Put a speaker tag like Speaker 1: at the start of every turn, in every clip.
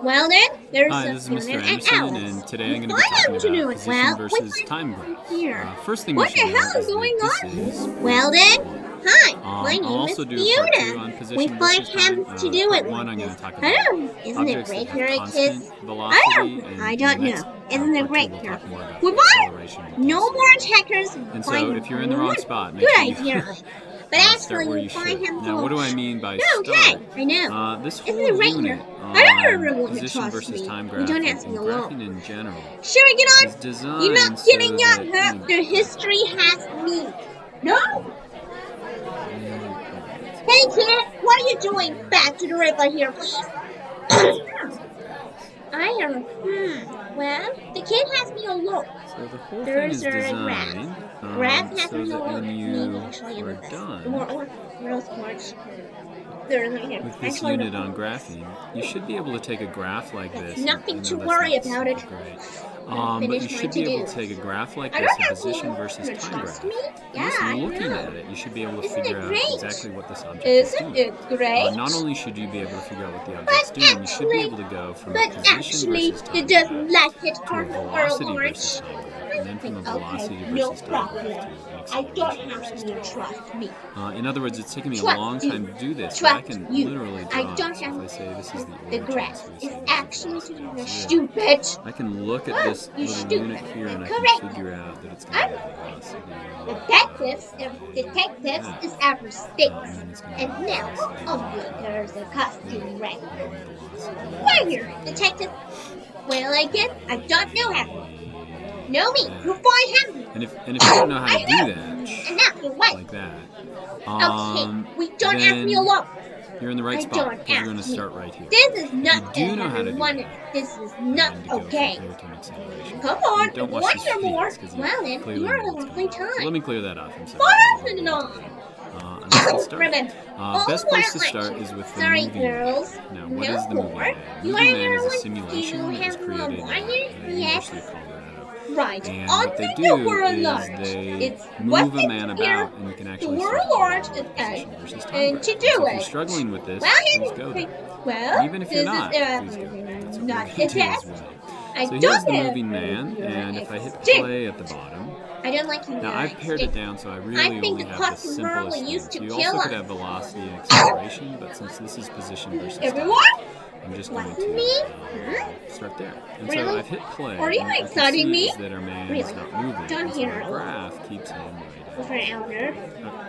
Speaker 1: Well then, there's
Speaker 2: Hi, this is
Speaker 1: Fiona
Speaker 2: Mr.
Speaker 1: and
Speaker 2: Anderson,
Speaker 1: Alice.
Speaker 2: and today I'm going to
Speaker 1: What
Speaker 2: be talking
Speaker 1: happened to do
Speaker 2: about
Speaker 1: it?
Speaker 2: position
Speaker 1: Well,
Speaker 2: versus time graph.
Speaker 1: here.
Speaker 2: First thing
Speaker 1: What
Speaker 2: we should
Speaker 1: the hell
Speaker 2: know
Speaker 1: is
Speaker 2: is
Speaker 1: going
Speaker 2: that
Speaker 1: on?
Speaker 2: this is
Speaker 1: Well then, hi, my
Speaker 2: I'll
Speaker 1: name
Speaker 2: also
Speaker 1: is
Speaker 2: do a part 2 on
Speaker 1: Fiona.
Speaker 2: position
Speaker 1: We find
Speaker 2: versus time.
Speaker 1: him to do
Speaker 2: Part
Speaker 1: it
Speaker 2: 1
Speaker 1: like
Speaker 2: I'm going
Speaker 1: this.
Speaker 2: to talk
Speaker 1: I
Speaker 2: about
Speaker 1: don't. Isn't it
Speaker 2: objects
Speaker 1: great
Speaker 2: that
Speaker 1: here,
Speaker 2: have
Speaker 1: kids?
Speaker 2: constant velocity, and
Speaker 1: I don't
Speaker 2: in the next
Speaker 1: know. Isn't it
Speaker 2: part 2
Speaker 1: great
Speaker 2: we'll
Speaker 1: here?
Speaker 2: talk more about
Speaker 1: Goodbye.
Speaker 2: acceleration and
Speaker 1: No more
Speaker 2: deceleration.
Speaker 1: attackers.
Speaker 2: And so if you're in the wrong spot, make
Speaker 1: Good
Speaker 2: sure you
Speaker 1: idea. But
Speaker 2: start
Speaker 1: actually,
Speaker 2: where
Speaker 1: we
Speaker 2: you
Speaker 1: find
Speaker 2: should.
Speaker 1: him
Speaker 2: Now, what do I mean by
Speaker 1: No,
Speaker 2: start?
Speaker 1: okay, I know.
Speaker 2: This
Speaker 1: Isn't
Speaker 2: whole
Speaker 1: it right
Speaker 2: unit
Speaker 1: here? I don't
Speaker 2: on
Speaker 1: want to
Speaker 2: position
Speaker 1: trust
Speaker 2: versus
Speaker 1: me.
Speaker 2: time
Speaker 1: You
Speaker 2: graph
Speaker 1: don't
Speaker 2: and
Speaker 1: ask me alone.
Speaker 2: graphing in general
Speaker 1: Sure, get
Speaker 2: is
Speaker 1: on.
Speaker 2: designed
Speaker 1: You're not
Speaker 2: so
Speaker 1: getting out,
Speaker 2: that
Speaker 1: huh? The history has me. No. Hey, kid, what are you doing? Back to the river here, please. I am. Well, the kid has me alone.
Speaker 2: So the whole thing
Speaker 1: There's
Speaker 2: is
Speaker 1: a
Speaker 2: designed
Speaker 1: graph has
Speaker 2: so
Speaker 1: me
Speaker 2: that
Speaker 1: alone.
Speaker 2: when you
Speaker 1: Actually,
Speaker 2: are done with this unit on graphing, you should be able to take a graph like this.
Speaker 1: Nothing to
Speaker 2: that's
Speaker 1: worry
Speaker 2: not
Speaker 1: about it.
Speaker 2: great. But you should be able to take a graph like this, a position versus time graph.
Speaker 1: Yeah,
Speaker 2: Just
Speaker 1: I
Speaker 2: looking
Speaker 1: know.
Speaker 2: at it, you should be able to
Speaker 1: Isn't
Speaker 2: figure
Speaker 1: it
Speaker 2: out
Speaker 1: great?
Speaker 2: exactly what this object is doing.
Speaker 1: Isn't it great?
Speaker 2: Not only should you be able to figure out what the object's doing, you should be able to go from a position versus time
Speaker 1: it
Speaker 2: graph
Speaker 1: doesn't like it
Speaker 2: to a
Speaker 1: hard
Speaker 2: velocity
Speaker 1: or
Speaker 2: versus time graph, and then from a velocity
Speaker 1: no
Speaker 2: versus time
Speaker 1: problem.
Speaker 2: graph to
Speaker 1: I
Speaker 2: an
Speaker 1: don't
Speaker 2: acceleration versus
Speaker 1: have
Speaker 2: time
Speaker 1: to
Speaker 2: graph.
Speaker 1: trust me.
Speaker 2: In other words, it's taken me a
Speaker 1: Trust
Speaker 2: long
Speaker 1: you.
Speaker 2: time to do this, but
Speaker 1: Trust
Speaker 2: I can
Speaker 1: you.
Speaker 2: literally
Speaker 1: I
Speaker 2: draw
Speaker 1: don't
Speaker 2: it. So
Speaker 1: have
Speaker 2: if I say this is the
Speaker 1: the
Speaker 2: origin,
Speaker 1: grass
Speaker 2: so we
Speaker 1: is
Speaker 2: say this is
Speaker 1: actually
Speaker 2: velocity
Speaker 1: you're
Speaker 2: of 0,
Speaker 1: stupid.
Speaker 2: I can look at this
Speaker 1: You
Speaker 2: little
Speaker 1: stupid.
Speaker 2: unit here and I
Speaker 1: Correct.
Speaker 2: can figure out that it's going to be a velocity.
Speaker 1: Detectives is our stakes. And now, only there's a costume right. Why here, detective? Well, I guess I don't know how. Know me, you find him.
Speaker 2: And if you don't know how to do that,
Speaker 1: And now you wait.
Speaker 2: like that,
Speaker 1: Okay, we don't ask
Speaker 2: then
Speaker 1: me alone.
Speaker 2: you're in the right
Speaker 1: I
Speaker 2: spot,
Speaker 1: don't
Speaker 2: because you're going to
Speaker 1: ask me.
Speaker 2: start right here.
Speaker 1: This is not
Speaker 2: do know how to do
Speaker 1: one.
Speaker 2: that,
Speaker 1: This is not
Speaker 2: and to go from
Speaker 1: okay.
Speaker 2: here to an acceleration.
Speaker 1: Come on,
Speaker 2: Don't
Speaker 1: if
Speaker 2: watch
Speaker 1: you
Speaker 2: these
Speaker 1: want more,
Speaker 2: videos, 'cause you
Speaker 1: well then,
Speaker 2: clearly
Speaker 1: you're
Speaker 2: know what's
Speaker 1: having a
Speaker 2: going
Speaker 1: free
Speaker 2: on. So
Speaker 1: time.
Speaker 2: let me clear that up. I'm sorry.
Speaker 1: What else on?
Speaker 2: I'm just going to start.
Speaker 1: Ribbon.
Speaker 2: Best place to start is with the
Speaker 1: Sorry,
Speaker 2: movie
Speaker 1: girls.
Speaker 2: man. Now, what
Speaker 1: No
Speaker 2: is the movie
Speaker 1: more.
Speaker 2: man?
Speaker 1: You
Speaker 2: Movie
Speaker 1: are
Speaker 2: man is a
Speaker 1: here.
Speaker 2: simulation
Speaker 1: You
Speaker 2: that was
Speaker 1: have
Speaker 2: created
Speaker 1: one
Speaker 2: at
Speaker 1: more?
Speaker 2: the University of Colorado.
Speaker 1: Right.
Speaker 2: And
Speaker 1: On
Speaker 2: what they
Speaker 1: the
Speaker 2: do
Speaker 1: were
Speaker 2: is
Speaker 1: large.
Speaker 2: they
Speaker 1: It's
Speaker 2: move a
Speaker 1: what's
Speaker 2: man
Speaker 1: here.
Speaker 2: about, and you can actually
Speaker 1: The
Speaker 2: see
Speaker 1: word large
Speaker 2: position versus time
Speaker 1: and
Speaker 2: graph.
Speaker 1: to
Speaker 2: So
Speaker 1: do
Speaker 2: if you're
Speaker 1: it.
Speaker 2: struggling with this,
Speaker 1: Well,
Speaker 2: please go there.
Speaker 1: well,
Speaker 2: And even if you're
Speaker 1: this
Speaker 2: not,
Speaker 1: is
Speaker 2: please go there. That's what
Speaker 1: not
Speaker 2: we're
Speaker 1: a
Speaker 2: going to do
Speaker 1: test.
Speaker 2: as well.
Speaker 1: I
Speaker 2: So here's
Speaker 1: don't
Speaker 2: the
Speaker 1: have
Speaker 2: moving man,
Speaker 1: your
Speaker 2: and if I hit
Speaker 1: stick.
Speaker 2: play at the bottom,
Speaker 1: I don't like you.
Speaker 2: now I've pared it down, so I really
Speaker 1: I think
Speaker 2: only
Speaker 1: the
Speaker 2: have the
Speaker 1: costume
Speaker 2: simplest
Speaker 1: really used
Speaker 2: things.
Speaker 1: to
Speaker 2: You
Speaker 1: kill
Speaker 2: also could
Speaker 1: us.
Speaker 2: have velocity and acceleration, but since this is position versus time,
Speaker 1: Everyone?
Speaker 2: I'm just going
Speaker 1: Wasn't
Speaker 2: to
Speaker 1: me?
Speaker 2: start there. And
Speaker 1: Really?
Speaker 2: so I've hit play.
Speaker 1: Are you
Speaker 2: and what I can
Speaker 1: exciting
Speaker 2: see
Speaker 1: me?
Speaker 2: is that our man
Speaker 1: Really?
Speaker 2: is not moving.
Speaker 1: Don't
Speaker 2: and so
Speaker 1: hear
Speaker 2: our
Speaker 1: it.
Speaker 2: graph keeps him right
Speaker 1: Over an hour.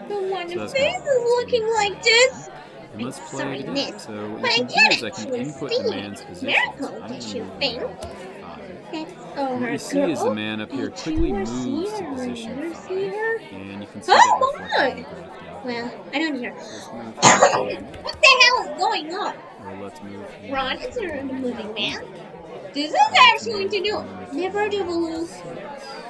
Speaker 1: The one
Speaker 2: So that's
Speaker 1: face
Speaker 2: kind of
Speaker 1: is looking like this.
Speaker 2: And let's play
Speaker 1: Sorry,
Speaker 2: it again.
Speaker 1: miss.
Speaker 2: So what
Speaker 1: But
Speaker 2: you
Speaker 1: I
Speaker 2: can do
Speaker 1: can't
Speaker 2: is I can
Speaker 1: actually
Speaker 2: input
Speaker 1: see
Speaker 2: the man's
Speaker 1: it.
Speaker 2: position.
Speaker 1: Miracle,
Speaker 2: So I'm
Speaker 1: did
Speaker 2: going
Speaker 1: you
Speaker 2: to
Speaker 1: think?
Speaker 2: move
Speaker 1: That's
Speaker 2: what you see is the man up here quickly moves to position 5. And you can see that reflected in the graph now.
Speaker 1: Well, I don't hear.
Speaker 2: Let's move here.
Speaker 1: What the hell is going on?
Speaker 2: Or let's move here.
Speaker 1: Ron, is there a moving man? This is actually to do. Never do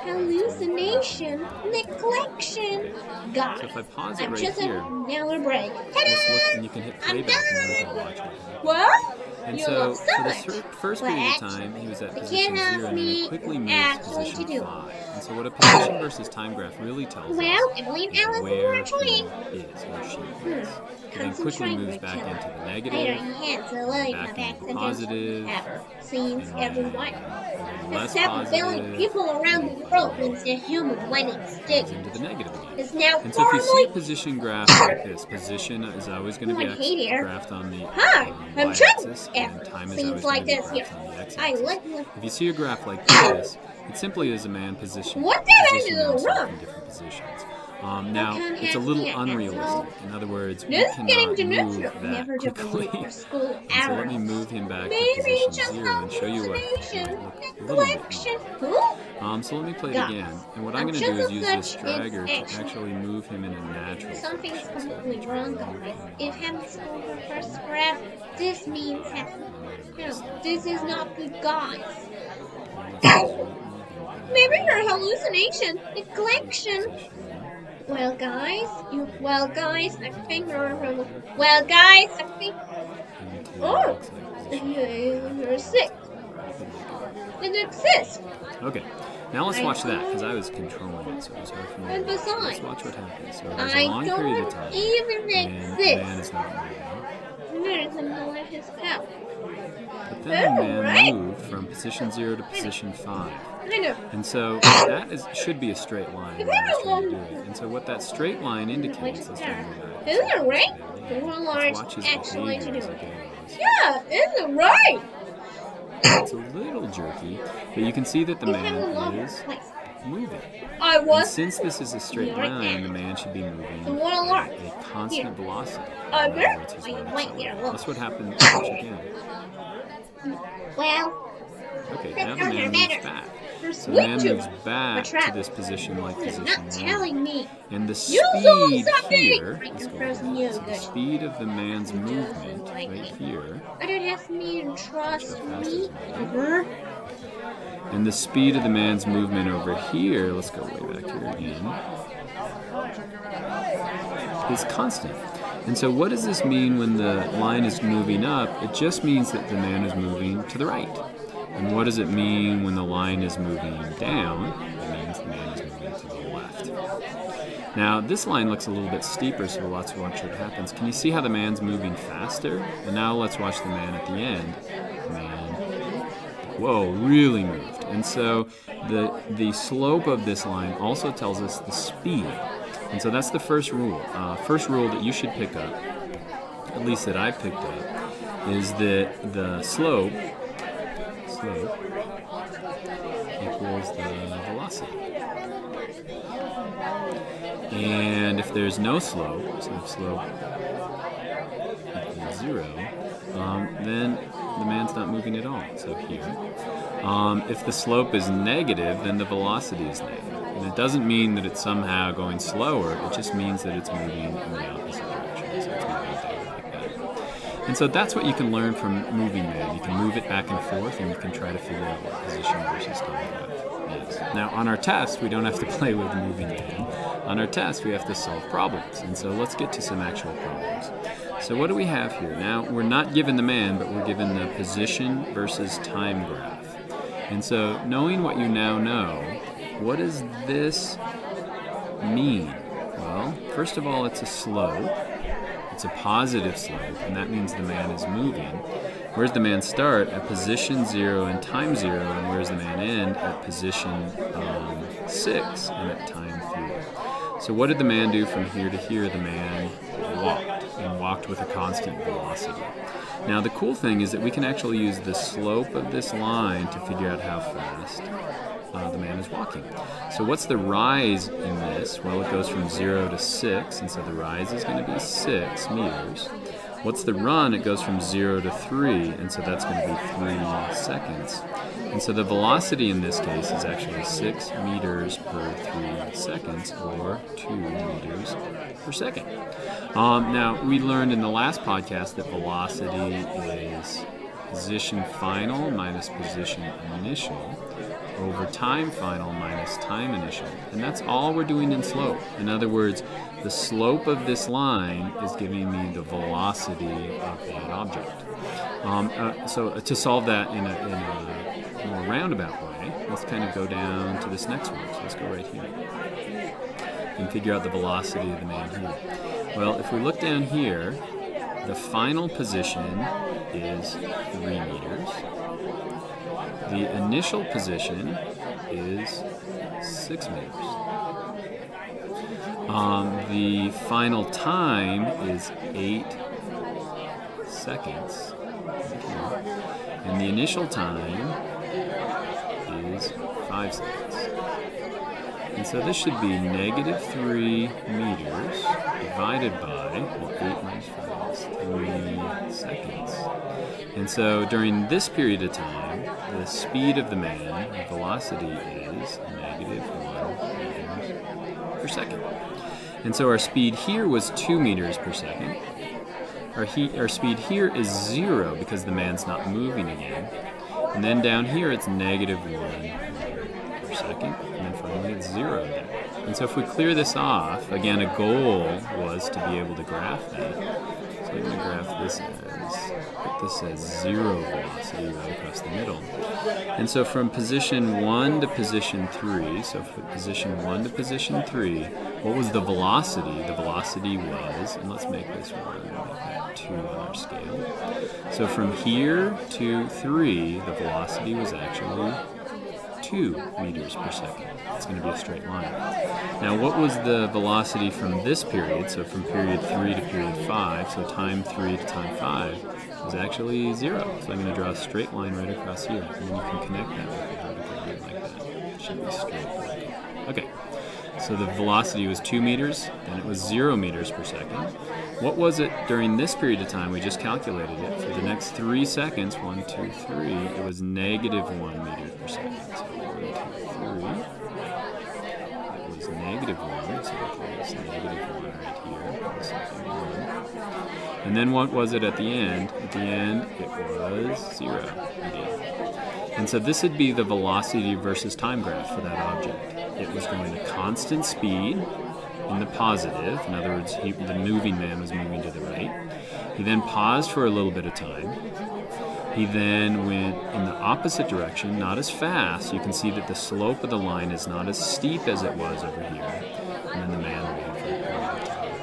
Speaker 1: hallucination, neglection.
Speaker 2: So
Speaker 1: Guys,
Speaker 2: if I pause it
Speaker 1: I'm
Speaker 2: right
Speaker 1: just
Speaker 2: here,
Speaker 1: now a break.
Speaker 2: let's look, and you can hit
Speaker 1: I'm
Speaker 2: playback and then we can
Speaker 1: done.
Speaker 2: watch it.
Speaker 1: What?
Speaker 2: And
Speaker 1: You
Speaker 2: so
Speaker 1: love
Speaker 2: for the
Speaker 1: so much.
Speaker 2: first period of time, he was at
Speaker 1: The
Speaker 2: position
Speaker 1: kid
Speaker 2: 0,
Speaker 1: has
Speaker 2: and then
Speaker 1: me
Speaker 2: it quickly moved to
Speaker 1: actually
Speaker 2: position
Speaker 1: to do.
Speaker 2: 5. And so what a position versus time graph really tells
Speaker 1: Well,
Speaker 2: us
Speaker 1: Emily and
Speaker 2: is
Speaker 1: Alice
Speaker 2: where
Speaker 1: were
Speaker 2: he
Speaker 1: trained.
Speaker 2: is, or she is. It then quickly moves back into the negative,
Speaker 1: Hands away
Speaker 2: back
Speaker 1: from
Speaker 2: into the positive,
Speaker 1: ever seems
Speaker 2: and
Speaker 1: everyone.
Speaker 2: then less
Speaker 1: The 7 billion
Speaker 2: positive,
Speaker 1: people around the world means the human winning stick
Speaker 2: goes into the negative again.
Speaker 1: is now
Speaker 2: And so if you see a
Speaker 1: formally.
Speaker 2: position graph like this, position is always going to be
Speaker 1: Hey there.
Speaker 2: graphed on the
Speaker 1: Hi, I'm
Speaker 2: y-axis,
Speaker 1: Trevor.
Speaker 2: and time is
Speaker 1: Seems
Speaker 2: always
Speaker 1: like
Speaker 2: going to be
Speaker 1: this
Speaker 2: graphed on the
Speaker 1: I
Speaker 2: x-axis.
Speaker 1: like you.
Speaker 2: If you see a graph like this, it simply is a man position.
Speaker 1: What did I
Speaker 2: positioning
Speaker 1: do
Speaker 2: himself
Speaker 1: wrong?
Speaker 2: in different positions. Now,
Speaker 1: come
Speaker 2: it's a
Speaker 1: have
Speaker 2: little
Speaker 1: me at
Speaker 2: unrealistic.
Speaker 1: home.
Speaker 2: In other words, we
Speaker 1: This is getting
Speaker 2: cannot move
Speaker 1: dementia.
Speaker 2: that
Speaker 1: Never to
Speaker 2: quickly.
Speaker 1: believe for school
Speaker 2: And so
Speaker 1: ever.
Speaker 2: let me move him back to
Speaker 1: Maybe
Speaker 2: position
Speaker 1: just
Speaker 2: 0 and show you what
Speaker 1: hallucination,
Speaker 2: a little bit
Speaker 1: neglection.
Speaker 2: more.
Speaker 1: Who?
Speaker 2: So let me play it
Speaker 1: Guys,
Speaker 2: again. And what I'm
Speaker 1: I'm
Speaker 2: going to do is
Speaker 1: just
Speaker 2: use
Speaker 1: as
Speaker 2: this
Speaker 1: such
Speaker 2: dragger to
Speaker 1: action.
Speaker 2: actually move him in a natural
Speaker 1: Something's
Speaker 2: fashion.
Speaker 1: completely wrong, guys. If having school for first graph, this means having. No, this is not good, guys. Maybe your hallucination, neglection. Well, guys, I think oh, you're sick. It exists.
Speaker 2: Okay, now let's watch that, because I was controlling it, so it was hard for me.
Speaker 1: And
Speaker 2: to watch. So let's
Speaker 1: besides,
Speaker 2: watch what happens. So there's a
Speaker 1: I
Speaker 2: long period of
Speaker 1: don't
Speaker 2: time,
Speaker 1: even
Speaker 2: and the man is
Speaker 1: exist.
Speaker 2: not moving.
Speaker 1: needed some delicious help.
Speaker 2: But then the man moved from position 0 to position 5. And so that should be a straight line when I was trying to do it. And so what that straight line indicates, let's try to do that.
Speaker 1: Isn't it right? The one large actually to do it. Yeah, isn't it right?
Speaker 2: It's a little jerky, but you can see that the man is moving. And since this is a straight line, the man should be moving at a constant velocity. That's what happened again.
Speaker 1: Well,
Speaker 2: okay, now the man moves back. So the man moves back to this position like position 1. And the speed here, let's go so the speed of the man's movement right here.
Speaker 1: I don't have me to trust me.
Speaker 2: And the speed of the man's movement over here, let's go way back here again, is constant. And so what does this mean when the line is moving up? It just means that the man is moving to the right. And what does it mean when the line is moving down? It means the man is moving to the left. Now, this line looks a little bit steeper, so let's watch what happens. Can you see how the man's moving faster? And now let's watch the man at the end. The man, whoa, really moved. And so the slope of this line also tells us the speed. And so that's the first rule. First rule that you should pick up, at least that I picked up, is that the slope equals the velocity. And if there's no slope, so if slope equals 0, then the man's not moving at all. So here. If the slope is negative, then the velocity is negative. And it doesn't mean that it's somehow going slower, it just means that it's moving in the opposite direction. So it's moving down like that. And so that's what you can learn from moving man. You can move it back and forth, and you can try to figure out what position versus time graph is. Now, on our test, we don't have to play with moving man. On our test, we have to solve problems. And so let's get to some actual problems. So what do we have here? Now, we're not given the man, but we're given the position versus time graph. And so knowing what you now know, what does this mean? Well, first of all, it's a slope. It's a positive slope, and that means the man is moving. Where's the man start? At position 0 and time 0, and where's the man end? At position 6 and at time 3. So what did the man do from here to here? The man walked with a constant velocity. Now the cool thing is that we can actually use the slope of this line to figure out how fast the man is walking. So what's the rise in this? Well, it goes from 0 to 6, and so the rise is going to be 6 meters. What's the run? It goes from 0 to 3, and so that's going to be 3 seconds. And so the velocity in this case is actually 6 meters per 3 seconds, or 2 meters per second. Now, we learned in the last podcast that velocity is position final minus position initial over time final minus time initial. And that's all we're doing in slope. In other words, the slope of this line is giving me the velocity of that object. So to solve that in a more roundabout way, let's kind of go down to this next one. So let's go right here and figure out the velocity of the man here. Well, if we look down here, the final position is 3 meters. The initial position is 6 meters. The final time is 8 seconds. And the initial time is 5 seconds. And so this should be negative 3 meters divided by, well, 8 minus 5 is 3 seconds. And so during this period of time, the speed of the man, the velocity, is negative 1 meters per second. And so our speed here was 2 meters per second. Our speed here is 0 because the man's not moving again. And then down here it's negative 1 meter per second. And then finally it's 0 there. And so if we clear this off, again, a goal was to be able to graph that. So I'm going to graph this put this as 0 velocity right across the middle. And so from position 1 to position 3, so from position 1 to position 3, what was the velocity? The velocity was, and let's make this one, make that 2 on our scale. So from here to 3, the velocity was actually 2 meters per second. It's going to be a straight line. Now, what was the velocity from this period? So from period 3 to period 5, so time 3 to time 5, was actually 0. So I'm going to draw a straight line right across here. And then you can connect that with a vertical line like that. It should be straight. Okay. So the velocity was 2 meters, then it was 0 meters per second. What was it during this period of time? We just calculated it. For the next 3 seconds, 1, 2, 3, it was negative 1 meter per second. So 1, 2, 3. It was negative 1, so it's negative 1 right here. And then what was it at the end? At the end, it was 0 again. And so this would be the velocity versus time graph for that object. It was going to constant speed in the positive. In other words, the moving man was moving to the right. He then paused for a little bit of time. He then went in the opposite direction, not as fast. You can see that the slope of the line is not as steep as it was over here. And then the man waited for a period of time.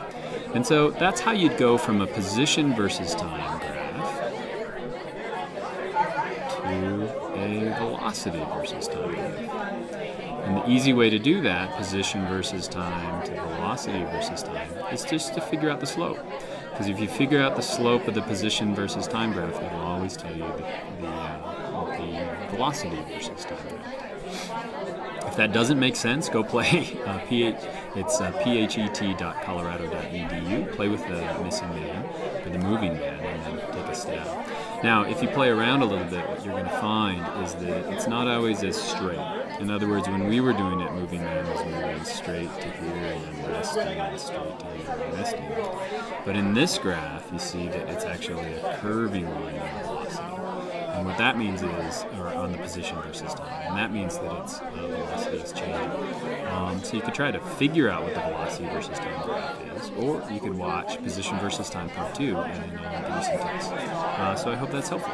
Speaker 2: And so that's how you'd go from a position versus time graph to a velocity versus time graph. And the easy way to do that, position versus time to velocity versus time, is just to figure out the slope. Because if you figure out the slope of the position versus time graph, it will always tell you the velocity versus time graph. If that doesn't make sense, go play. It's phet.colorado.edu. Play with the missing man, or the moving man, and then take a stab. Now, if you play around a little bit, what you're going to find is that it's not always as straight. In other words, when we were doing it, moving man was moving straight to here and then resting and straight to here and resting. But in this graph, you see that it's actually a curving line on velocity. And what that means is, or on the position versus time, and that means that its velocity is changing. So you could try to figure out what the velocity versus time graph is, or you could watch Position versus Time Part 2 and give you some tips. So I hope that's helpful.